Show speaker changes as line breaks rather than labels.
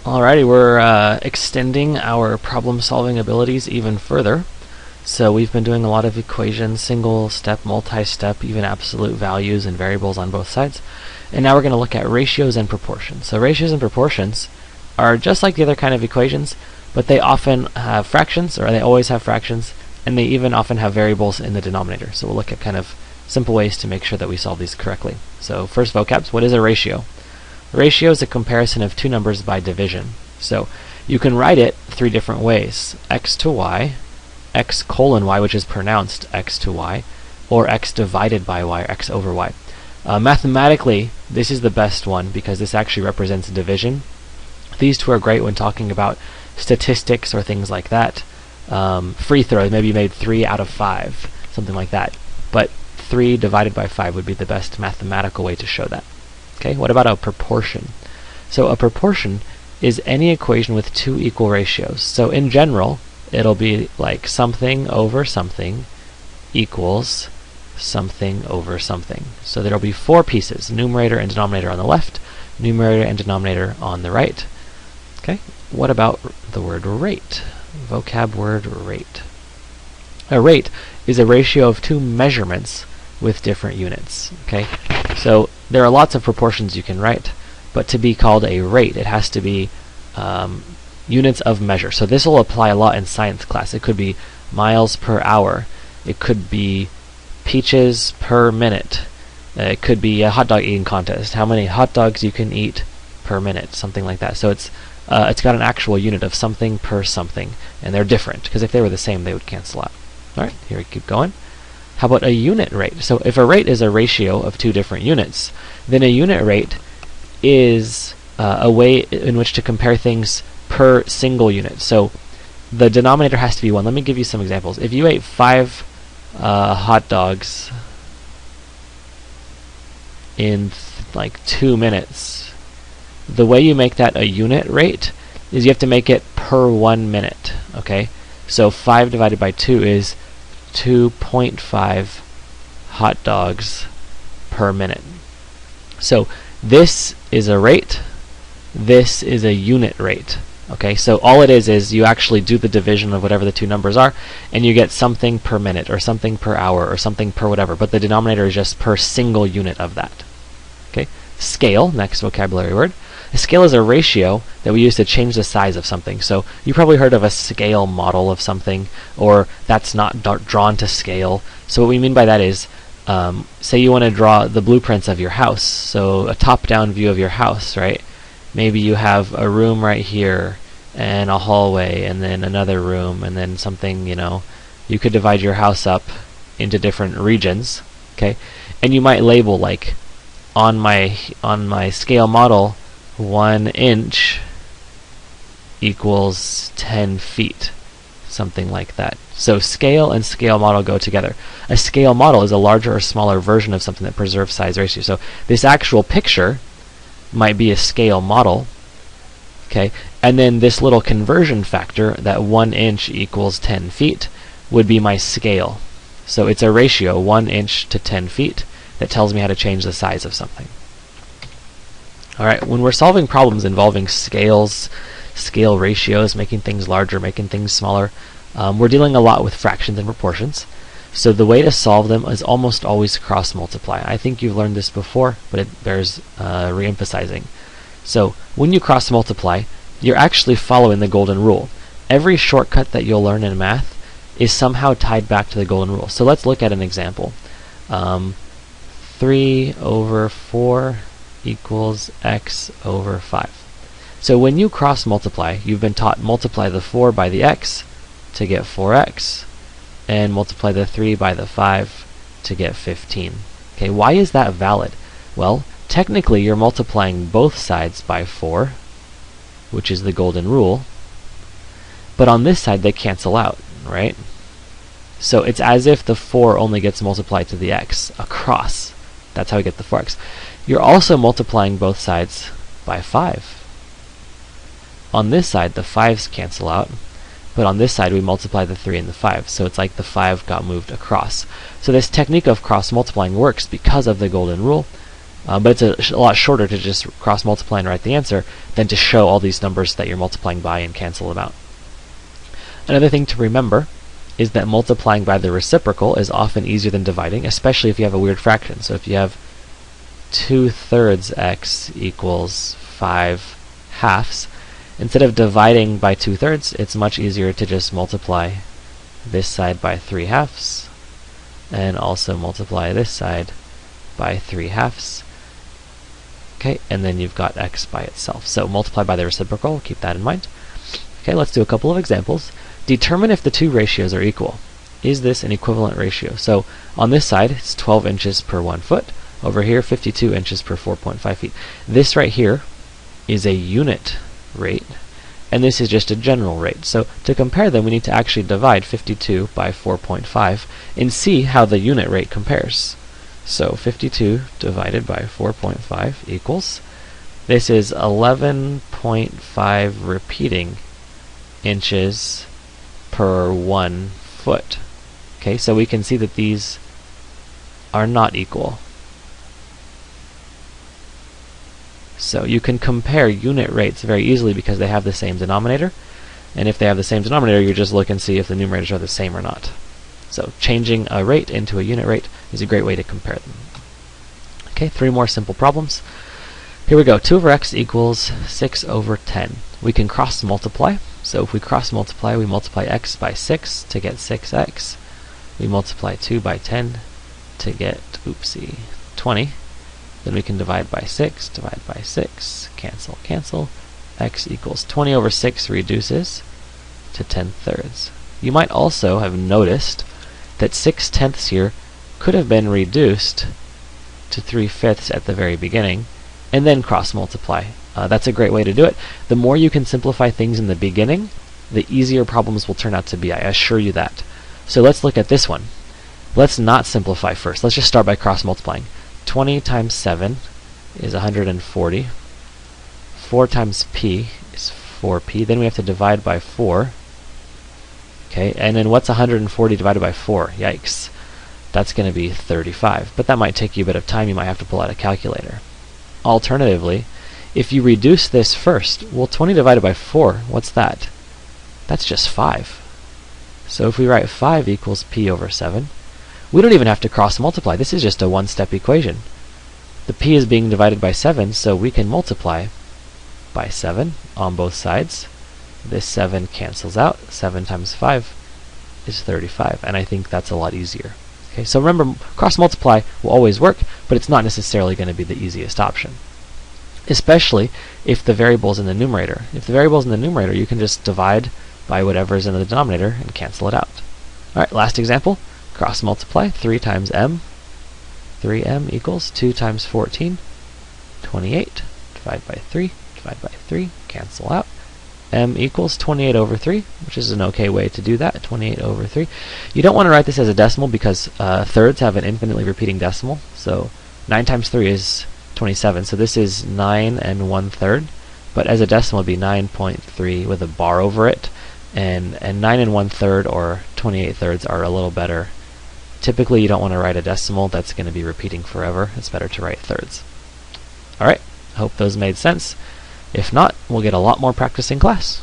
Alrighty, we're extending our problem-solving abilities even further. So we've been doing a lot of equations, single-step, multi-step, even absolute values and variables on both sides. And now we're going to look at ratios and proportions. So ratios and proportions are just like the other kind of equations, but they often have fractions, or they always have fractions, and they even often have variables in the denominator. So we'll look at kind of simple ways to make sure that we solve these correctly. So first vocabs, what is a ratio? A ratio is a comparison of two numbers by division. So you can write it three different ways: x to y, x colon y, which is pronounced x to y, or x divided by y, or x over y. Mathematically, this is the best one because this actually represents division. These two are great when talking about statistics or things like that. Free throws, maybe you made 3 out of 5, something like that. But 3 divided by 5 would be the best mathematical way to show that. Okay, what about a proportion? So a proportion is any equation with two equal ratios. So in general, it'll be like something over something equals something over something. So there'll be four pieces: numerator and denominator on the left, numerator and denominator on the right. Okay, what about the word rate? Vocab word rate. A rate is a ratio of two measurements with different units. Okay, so there are lots of proportions you can write, but to be called a rate, it has to be units of measure. So this will apply a lot in science class. It could be miles per hour. It could be peaches per minute. It could be a hot dog eating contest. How many hot dogs you can eat per minute, something like that. So it's got an actual unit of something per something, and they're different because if they were the same, they would cancel out. All right, here we keep going. How about a unit rate? So if a rate is a ratio of two different units, then a unit rate is a way in which to compare things per single unit. So the denominator has to be 1. Let me give you some examples. If you ate 5 hot dogs in like 2 minutes, the way you make that a unit rate is you have to make it per 1 minute. Okay, so 5 divided by 2 is 2.5 hot dogs per minute. So this is a rate, this is a unit rate. Okay, so all it is you actually do the division of whatever the two numbers are, and you get something per minute, or something per hour, or something per whatever, but the denominator is just per single unit of that. Okay, scale, next vocabulary word. A scale is a ratio that we use to change the size of something. So you probably heard of a scale model of something, or that's not drawn to scale. So what we mean by that is, say you want to draw the blueprints of your house, so a top-down view of your house, right? Maybe you have a room right here, and a hallway, and then another room, and then something, you could divide your house up into different regions, okay? And you might label, like, on my scale model, 1 inch equals 10 feet, something like that. So scale and scale model go together. A scale model is a larger or smaller version of something that preserves size ratio. So this actual picture might be a scale model, okay? And then this little conversion factor, that 1 inch equals 10 feet, would be my scale. So it's a ratio, 1 inch to 10 feet, that tells me how to change the size of something. Alright, when we're solving problems involving scales, scale ratios, making things larger, making things smaller, we're dealing a lot with fractions and proportions. So the way to solve them is almost always cross-multiply. I think you've learned this before, but it bears re-emphasizing. So when you cross-multiply, you're actually following the golden rule. Every shortcut that you'll learn in math is somehow tied back to the golden rule. So let's look at an example. 3 over 4 equals x over 5. So when you cross-multiply, you've been taught multiply the 4 by the x to get 4x, and multiply the 3 by the 5 to get 15. Okay, why is that valid? Well, technically you're multiplying both sides by 4, which is the golden rule, but on this side they cancel out, right? So it's as if the 4 only gets multiplied to the x across. That's how we get the 4x. You're also multiplying both sides by 5. On this side, the 5's cancel out, but on this side we multiply the 3 and the 5, so it's like the 5 got moved across. So this technique of cross-multiplying works because of the golden rule, But it's a lot shorter to just cross multiply and write the answer than to show all these numbers that you're multiplying by and cancel them out. Another thing to remember is that multiplying by the reciprocal is often easier than dividing, especially if you have a weird fraction. So if you have 2/3 x equals 5/2, instead of dividing by 2/3, it's much easier to just multiply this side by 3/2 and also multiply this side by 3/2. Okay, and then you've got x by itself. So multiply by the reciprocal, keep that in mind. Okay, let's do a couple of examples. Determine if the two ratios are equal. Is this an equivalent ratio? So on this side, it's 12 inches per 1 foot. Over here, 52 inches per 4.5 feet. This right here is a unit rate, and this is just a general rate. So to compare them, we need to actually divide 52 by 4.5 and see how the unit rate compares. So 52 divided by 4.5 equals, this is 11.5 repeating inches per 1 foot. Okay, so we can see that these are not equal. So you can compare unit rates very easily because they have the same denominator. And if they have the same denominator, you just look and see if the numerators are the same or not. So changing a rate into a unit rate is a great way to compare them. Okay, 3 more simple problems. Here we go. 2 over x equals 6 over 10. We can cross multiply. So if we cross multiply, we multiply x by 6 to get 6x. We multiply 2 by 10 to get, 20. Then we can divide by 6, cancel, cancel. X equals 20 over 6 reduces to 10/3. You might also have noticed that 6/10 here could have been reduced to 3/5 at the very beginning, and then cross multiply. That's a great way to do it. The more you can simplify things in the beginning, the easier problems will turn out to be. I assure you that. So let's look at this one. Let's not simplify first. Let's just start by cross multiplying. 20 times 7 is 140. 4 times p is 4p. Then we have to divide by 4. Okay, and then what's 140 divided by 4? Yikes. That's going to be 35. But that might take you a bit of time. You might have to pull out a calculator. Alternatively, if you reduce this first, well, 20 divided by 4, what's that? That's just 5. So if we write 5 equals p over 7, we don't even have to cross multiply. This is just a one-step equation. The p is being divided by 7, so we can multiply by 7 on both sides. This 7 cancels out. 7 times 5 is 35, and I think that's a lot easier. Okay, so remember, cross multiply will always work, but it's not necessarily going to be the easiest option, especially if the variable is in the numerator. If the variable is in the numerator, you can just divide by whatever is in the denominator and cancel it out. Alright, last example. Cross multiply. 3 times m. 3m equals 2 times 14. 28. Divide by 3. Divide by 3. Cancel out. M equals 28 over 3, which is an okay way to do that. 28 over 3. You don't want to write this as a decimal because thirds have an infinitely repeating decimal. So 9 times 3 is 27. So this is 9 and 1/3. But as a decimal, it would be 9.3 with a bar over it. And 9 and 1/3 or 28/3 are a little better. Typically, you don't want to write a decimal that's going to be repeating forever. It's better to write thirds. Alright, hope those made sense. If not, we'll get a lot more practice in class.